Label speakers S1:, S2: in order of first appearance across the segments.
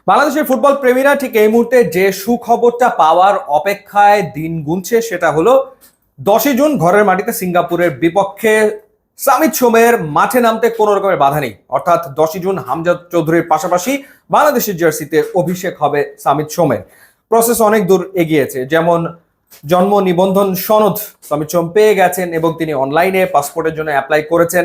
S1: বাংলাদেশের ফুটবল প্রেমীরা ঠিক এই মুহূর্তে যে সুখবরটা পাওয়ার অপেক্ষায় দিন গুনছে সেটা হলো 10ই জুন ঘরের মাটিতে সিঙ্গাপুরের বিপক্ষে সামিত সোমের মাঠে নামতে কোনো রকমের বাধা নেই। অর্থাৎ 10ই জুন হামজা চৌধুরীর পাশাপাশি বাংলাদেশের জার্সিতে অভিষেক হবে সামিত সোমের। প্রসেস অনেক দূর এগিয়েছে, যেমন জন্ম নিবন্ধন সনদ সামিত সোম পেয়ে গেছেন এবং তিনি অনলাইনে পাসপোর্টের জন্য অ্যাপ্লাই করেছেন।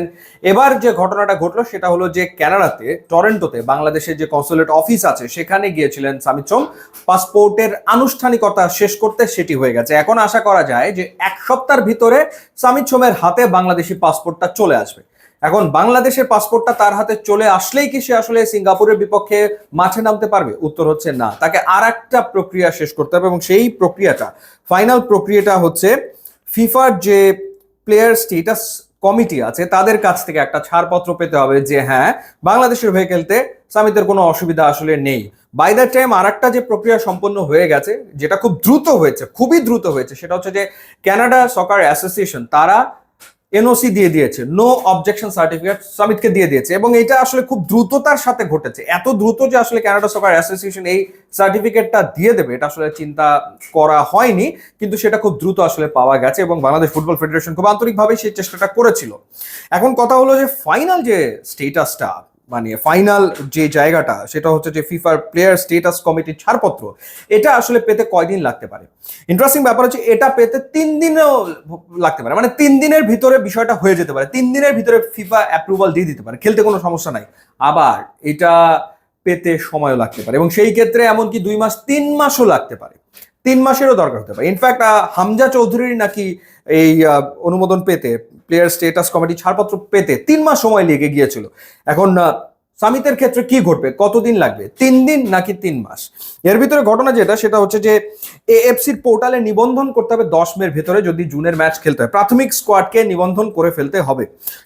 S1: এবার যে ঘটনাটা ঘটলো সেটা হলো যে কানাডাতে টরেন্টোতে বাংলাদেশের যে কনসুলেট অফিস আছে সেখানে গিয়েছিলেন সামিত সোম পাসপোর্টের আনুষ্ঠানিকতা শেষ করতে, সেটি হয়ে গেছে। এখন আশা করা যায় যে এক সপ্তাহের ভিতরে সামিত সোমের হাতে বাংলাদেশি পাসপোর্টটা চলে আসবে। এখন বাংলাদেশের পাসপোর্টটা তার হাতে চলে আসলেই কি সে আসলে সিঙ্গাপুরের বিপক্ষে মাঠে নামতে পারবে? উত্তর হচ্ছে না, তাকে আর একটা প্রক্রিয়া শেষ করতে হবে এবং সেই প্রক্রিয়াটা, ফাইনাল প্রক্রিয়াটা হচ্ছে ফিফার যে প্লেয়ার স্টেটাস কমিটি আছে তাদের কাছ থেকে একটা ছাড়পত্র পেতে হবে যে হ্যাঁ, বাংলাদেশের হয়ে খেলতে সামিতের কোনো অসুবিধা আসলে নেই। বাই দ্য টাইম আর একটা যে প্রক্রিয়া সম্পন্ন হয়ে গেছে, যেটা খুব দ্রুত হয়েছে, খুবই দ্রুত হয়েছে, সেটা হচ্ছে যে কানাডা সকার অ্যাসোসিয়েশন তারা এনওসি দিয়ে দিয়েছে, নো অবজেকশন সার্টিফিকেট সামিতকে দিয়ে দিয়েছে এবং এটা আসলে খুব দ্রুততার সাথে ঘটেছে। এত দ্রুত যে আসলে কানাডা সকার অ্যাসোসিয়েশন এই সার্টিফিকেটটা দিয়ে দেবে এটা আসলে চিন্তা করা হয়নি, কিন্তু সেটা খুব দ্রুত আসলে পাওয়া গেছে এবং বাংলাদেশ ফুটবল ফেডারেশন খুব আন্তরিকভাবে সেই চেষ্টাটা করেছিল। এখন কথা হলো যে ফাইনাল যে স্টেটাসটা, মানে ফাইনাল যে জায়গাটা, সেটা হচ্ছে যে ফিফার প্লেয়ার স্টেটাস কমিটির ছাড়পত্র, এটা আসলে পেতে কয়দিন লাগতে পারে? ইন্টারেস্টিং ব্যাপার হচ্ছে এটা পেতে 3 দিনও লাগতে পারে, মানে 3 দিনের ভিতরে বিষয়টা হয়ে যেতে পারে। 3 দিনের ভিতরে ফিফা অ্যাপ্রুভাল দিয়ে দিতে পারে, খেলতে কোনো সমস্যা নাই। আবার এটা পেতে সময়ও লাগতে পারে এবং সেই ক্ষেত্রে এমনকি 2 মাস 3 মাসও লাগতে পারে, 3 মাসেরও দরকার হতে পারে। ইনফ্যাক্ট হামজা চৌধুরীর নাকি এই অনুমোদন পেতে, প্লেয়ার স্টেটাস কমিটি ছাড়পত্র পেতে 3 মাস সময় লেগে গিয়েছিল। এখন সামিতের ক্ষেত্রে কি ঘটবে, কতদিন লাগবে, 3 দিন নাকি 3 মাস? এর ভিতরে ঘটনা যেটা, সেটা হচ্ছে যে এএফসির পোর্টালে নিবন্ধন করতে হবে 10 মের ভেতরে যদি জুনের ম্যাচ খেলতে হয়। প্রাথমিক স্কোয়াডকে নিবন্ধন করে ফেলতে হবে।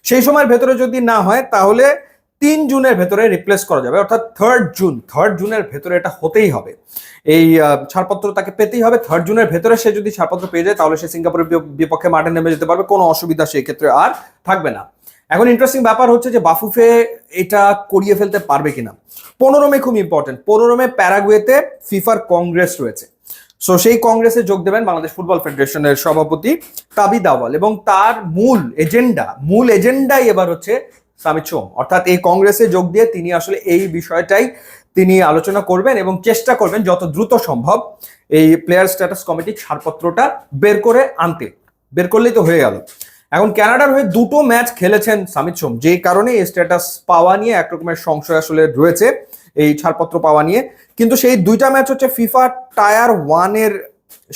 S1: সেই সময়ের ভেতরে যদি না হয় তাহলে 3 জুনের ভেতরে রিপ্লেস করা যাবে, অর্থাৎ 3rd জুনের ভেতরে এটা হতেই হবে। এই ছাড়পত্র তাকে পেতেই হবে। 3rd জুনের ভেতরে সে যদি ছাড়পত্র পেয়ে যায় তাহলে সে সিঙ্গাপুরের বিপক্ষে মাঠে নেমে যেতে পারবে, কোনো অসুবিধা সেই ক্ষেত্রে আর থাকবে না। এখন ইন্টারেস্টিং ব্যাপার হচ্ছে যে বাফুফে এটা করিয়ে ফেলতে পারবে কিনা। 15 মে খুব ইম্পর্টেন্ট, 15 মে প্যারাগুয়েতে ফিফার কংগ্রেস রয়েছে। সো সেই কংগ্রেসে যোগ দেবেন বাংলাদেশ ফুটবল ফেডারেশনের সভাপতি তাবিদ আউয়াল এবং তার মূল এজেন্ডাই এবার হচ্ছে সামিত সোম। অর্থাৎ এই কংগ্রেসে যোগ দিয়ে তিনি আসলে এই বিষয়টাই তিনি আলোচনা করবেন এবং চেষ্টা করবেন যত দ্রুত সম্ভব এই প্লেয়ার স্ট্যাটাস কমিটির ছাড়পত্রটা বের করলেই তো হয়ে গেল। এখন কানাডার হয়ে 2টো ম্যাচ খেলেছেন সামিত সোম, যে কারণে এই স্ট্যাটাস পাওয়া নিয়ে একরকমের সংশয় আসলে রয়েছে এই ছাড়পত্র পাওয়া নিয়ে। কিন্তু সেই 2টা ম্যাচ হচ্ছে ফিফা টায়ার 1-এর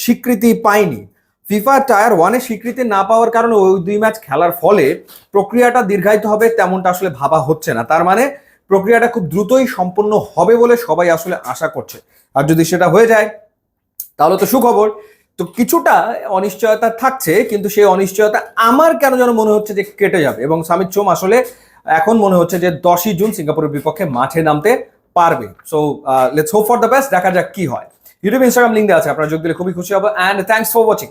S1: স্বীকৃতি পায়নি। ফিফা টায়ার 1-এর স্বীকৃতি না পাওয়ার কারণে ওই 2 ম্যাচ খেলার ফলে প্রক্রিয়াটা দীর্ঘায়িত হবে তেমনটা আসলে ভাবা হচ্ছে না। তার মানে প্রক্রিয়াটা খুব দ্রুতই সম্পন্ন হবে বলে সবাই আসলে আশা করছে। আর যদি সেটা হয়ে যায় তাহলে তো সুখবর। তো কিছুটা অনিশ্চয়তা থাকছে, কিন্তু সেই অনিশ্চয়তা আমার কেন যেন মনে হচ্ছে যে কেটে যাবে এবং সামিত সোম আসলে এখন মনে হচ্ছে যে 10ই জুন সিঙ্গাপুরের বিপক্ষে মাঠে নামতে পারবে। So let's hope for the best, দেখা যাক কি হয়। ইউটিউব ইনস্টাগ্রাম লিঙ্ক দেওয়া আছে, আপনারা যোগ দিলে খুবই খুশি হবো। And thanks for watching.